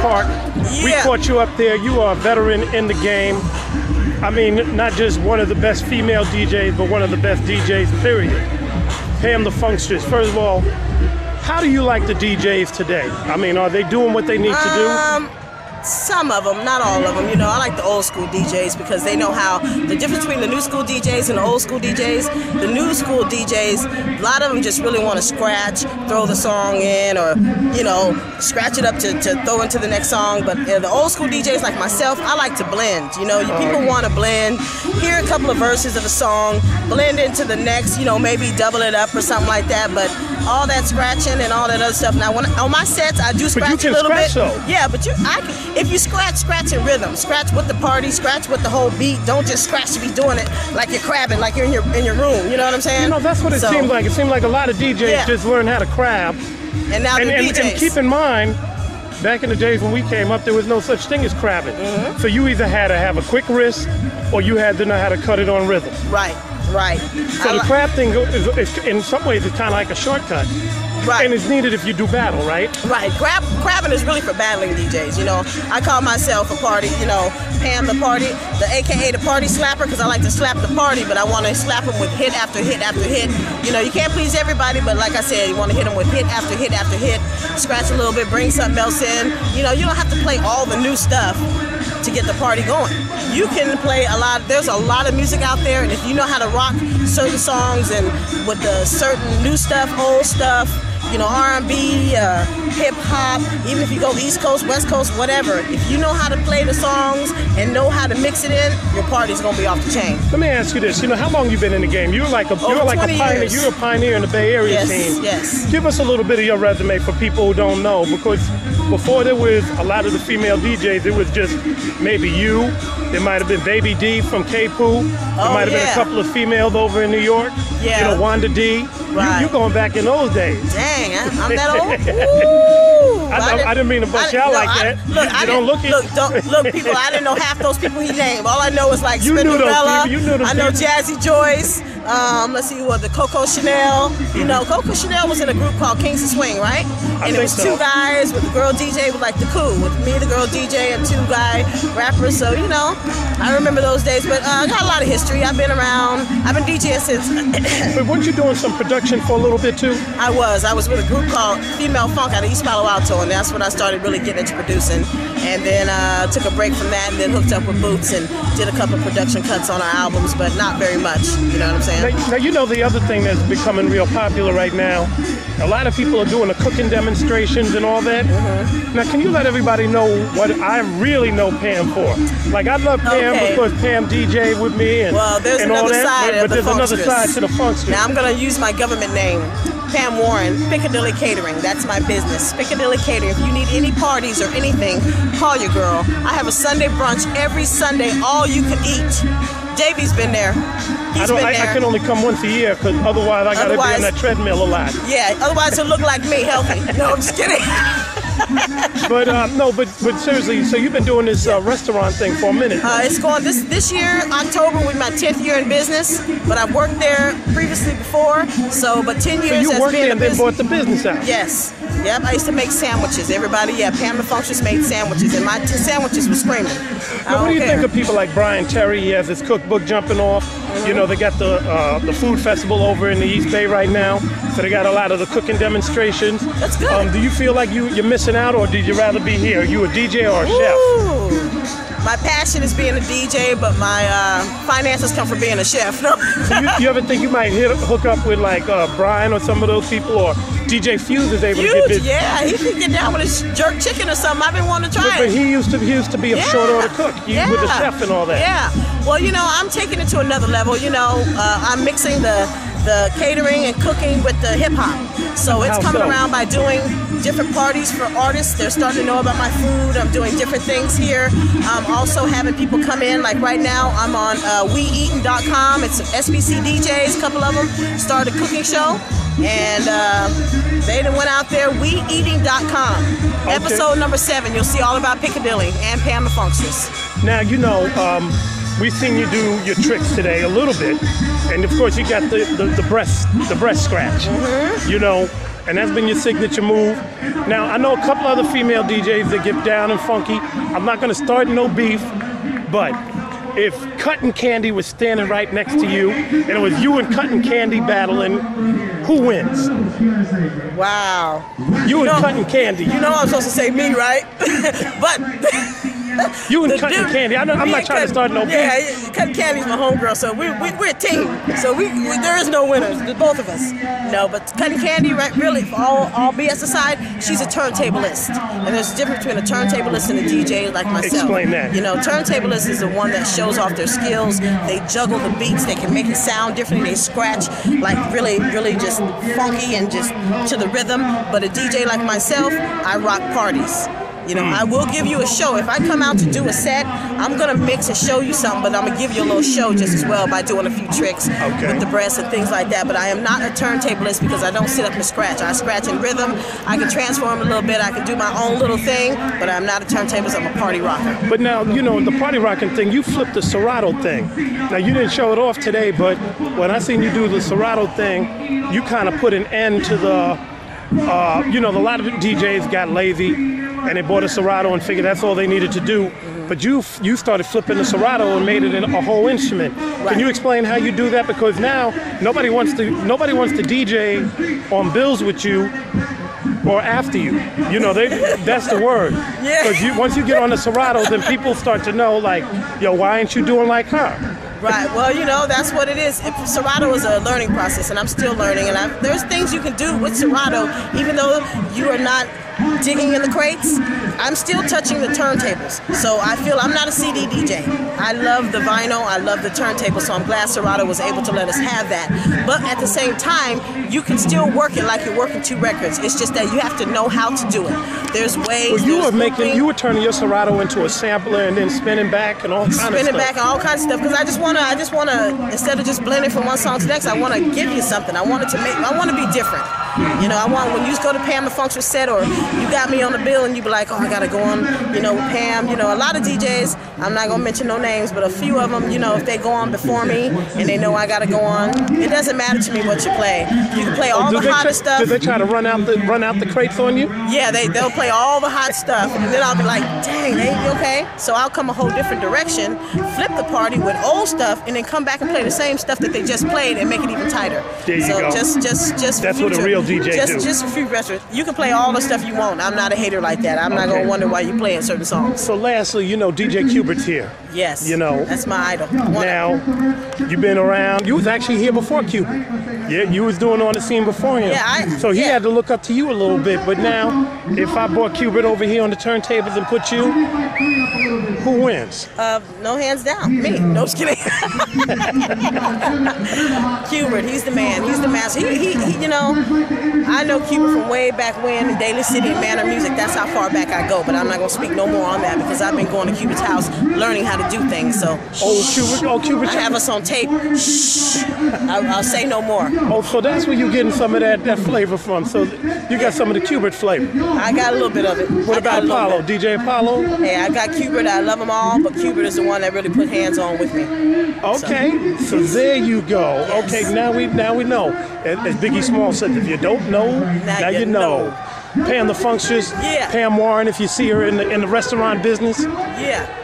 Park. Yeah. We caught you up there. You are a veteran in the game. I mean, not just one of the best female DJs, but one of the best DJs, period. Pam the Funkstress. First of all, how do you like the DJs today? I mean, are they doing what they need to do? Some of them, not all of them. You know, I like the old school DJs because they know how the difference between the new school DJs and the old school DJs. The new school DJs, a lot of them just really want to scratch, throw the song in, or, you know, scratch it up to throw into the next song. But the old school DJs like myself, I like to blend. You know, people want to blend, hear a couple of verses of a song, blend into the next, you know, maybe double it up or something like that. But all that scratching and all that other stuff. Now, on my sets, I do scratch a little bit. Though. Yeah, but if you scratch in rhythm, scratch with the party, scratch with the whole beat. Don't just scratch to be doing it like you're crabbing, like you're in your room. You know what I'm saying? You know, that's what it seems like. It seemed like a lot of DJs just learned how to crab. And now they're DJs. And keep in mind, back in the days when we came up, there was no such thing as crabbing. So you either had to have a quick wrist, or you had to know how to cut it on rhythm. Right. So the crab thing is in some ways, it's kind of like a shortcut. Right. And it's needed if you do battle, right? Right. Crabbing is really for battling DJs, you know. I call myself a party, you know, Pam the party, the AKA the party slapper, because I like to slap the party, but I want to slap them with hit after hit after hit. You know, you can't please everybody, but like I said, you want to hit them with hit after hit after hit, scratch a little bit, bring something else in. You know, you don't have to play all the new stuff to get the party going. You can play a lot. There's a lot of music out there, and if you know how to rock certain songs and with the certain new stuff, old stuff, you know, R&B, hip hop, even if you go East Coast, West Coast, whatever, if you know how to play the songs and know how to mix it in, your party's gonna be off the chain. Let me ask you this: you know, how long you been in the game? You're like a pioneer. Years. You're a pioneer in the Bay Area scene. Yes. Give us a little bit of your resume for people who don't know, because before there was a lot of the female DJs, it was just maybe you. There might have been Baby D from K-Poo. There might have been a couple of females over in New York. Yeah. You know, Wanda D. Right. You going back in those days. Dang, I'm that old? Ooh, I didn't mean to bust you out like that. You don't look it. Look, people, I didn't know half those people he named. All I know is like You knew those people. You knew those I know people. Jazzy Joyce. Let's see, the Coco Chanel. You know, Coco Chanel was in a group called Kings of Swing, right? And it was two guys with the girl DJ with like the Coup, with me, the girl DJ, and two guy rappers. So, you know, I remember those days. But I got a lot of history. I've been around. I've been DJing since. But weren't you doing some production for a little bit too? I was with a group called Female Funk out of East Palo Alto, and that's when I started really getting into producing. And then took a break from that, and then hooked up with Boots and did a couple of production cuts on our albums, but not very much. You know what I'm saying? Now, you know the other thing that's becoming real popular right now, a lot of people are doing the cooking demonstrations and all that. Now, can you let everybody know what I really know Pam for? Like, I love Pam because Pam DJ with me and there's and another all that, side but of the there's another Funkstress. side to the Funkstress. Now, I'm going to use my government name, Pam Warren, Piccadilly Catering. That's my business, Piccadilly Catering. If you need any parties or anything, call your girl. I have a Sunday brunch every Sunday, all you can eat. Davey's been there. I can only come once a year because otherwise I got to be on that treadmill a lot. Yeah, otherwise it'll look like me, healthy. No, I'm just kidding. But seriously, so you've been doing this restaurant thing for a minute. It's going this year, October, will be my 10th year in business. But I've worked there previously before, but 10 years. So you worked there and then bought the business out. Yes. Yep, I used to make sandwiches. Everybody, Pam the Funkstress made sandwiches, and my sandwiches were screaming. Now, what do you think of people like Brian Terry? He has his cookbook jumping off. You know, they got the food festival over in the East Bay right now, so they got a lot of the cooking demonstrations. That's good. Do you feel like you're missing out, or did you rather be here? Are you a DJ or a chef? My passion is being a DJ, but my finances come from being a chef. No? So you ever think you might hook up with like Brian or some of those people, or DJ Fuse is able to get busy? Yeah, he can get down with his jerk chicken or something. I've been wanting to try it. But he used to be a short order cook with the chef and all that. Yeah. Well, you know, I'm taking it to another level. You know, I'm mixing the catering and cooking with the hip hop. So it's coming around by doing different parties for artists. They're starting to know about my food. I'm doing different things here. I'm also having people come in. Like right now, I'm on WeEatin.com. It's SBC DJs, a couple of them, started a cooking show. And they done went out there, WeEating.com. Episode number 7, you'll see all about Piccadilly and Pam the Funkstress. Now, you know, we've seen you do your tricks today a little bit, and of course you got the breast scratch, you know, and that's been your signature move. Now I know a couple other female DJs that get down and funky. I'm not gonna start no beef, but if Cotton Candy was standing right next to you, and it was you and Cotton Candy battling, who wins? Wow. You and Cotton Candy. You know I'm supposed to say me, right? But you and Cotton Candy. I'm not trying to start no beef. Yeah, Cotton Candy's my homegirl, so we're a team. So there is no winners, both of us. No, but Cotton Candy, right, really, for all BS aside, she's a turntablist. And there's a difference between a turntablist and a DJ like myself. Explain that. You know, turntablist is the one that shows off their skills. They juggle the beats. They can make it sound differently. They scratch like really, really just funky and just to the rhythm. But a DJ like myself, I rock parties. You know, I will give you a show. If I come out to do a set, I'm going to mix and show you something, but I'm going to give you a little show just as well by doing a few tricks with the breasts and things like that. But I am not a turntablist because I don't sit up and scratch. I scratch in rhythm. I can transform a little bit. I can do my own little thing, but I'm not a turntablist. I'm a party rocker. But now, you know, the party rocking thing, you flipped the Serato thing. Now, you didn't show it off today, but when I seen you do the Serato thing, you kind of put an end to the, you know, a lot of DJs got lazy and they bought a Serato and figured that's all they needed to do. But you started flipping the Serato and made it a whole instrument. Right. Can you explain how you do that? Because now nobody wants to DJ on bills with you or after you. You know, that's the word. Yeah. Because once you get on the Serato, then people start to know, like, yo, why ain't you doing like her? Right. Well, you know, that's what it is. Serato is a learning process, and I'm still learning. And there's things you can do with Serato, even though you are not digging in the crates. I'm still touching the turntables. So I feel I'm not a CD DJ. I love the vinyl. I love the turntable. So I'm glad Serato was able to let us have that. But at the same time, you can still work it like you're working two records. It's just that you have to know how to do it. There's ways. Well, you were turning your Serato into a sampler and then spinning back and all kinds of stuff. Spinning back and all kinds of stuff because I just want to, instead of just blending from one song to the next, I want to give you something. I want to be different. You know, when you go to Pam the Funkstress set, or you got me on the bill and you be like, oh, I gotta go on, you know, with Pam. You know, a lot of DJs, I'm not gonna mention no names, but a few of them, you know, if they go on before me and they know I gotta go on, it doesn't matter to me what you play. You can play all the hottest stuff. Do they try to run out the crates on you? Yeah, they'll play all the hot stuff, and then I'll be like, dang, they okay? So I'll come a whole different direction, flip the party with old stuff, and then come back and play the same stuff that they just played and make it even tighter. There you go. Just that's what a real DJ do. Just a few records. You can play all the stuff you want. I'm not a hater like that. I'm not gonna wonder why you playing certain songs. So lastly, you know, DJ Q-Bert's here. Yes. You know, that's my idol. Now, you've been around. You was actually here before Q-Bert. Yeah, you was doing on the scene before him. Yeah, so he had to look up to you a little bit. But now, if I brought Q-Bert over here on the turntables and put you, who wins? No hands down. Me. No, just kidding. Q-Bert, he's the man. He's the master. He you know, I know Q-Bert from way back when in Daly City and Manor Music. That's how far back I go. But I'm not gonna speak no more on that because I've been going to Q-Bert's house, learning how to do things. So. Q-Bert. I have us on tape. Shh. I'll say no more. Oh, so that's where you're getting some of that flavor from. So you got some of the Q-Bert flavor. I got a little bit of it. What about Apollo? DJ Apollo? Hey, I got Q-Bert. I love them all, but Q-Bert is the one that really put hands on with me. Okay, so there you go. Yes. Okay, now we know. As Biggie Small said, if you don't know, now you know. Pam the Funkstress, Pam Warren, if you see her in the restaurant business. Yeah.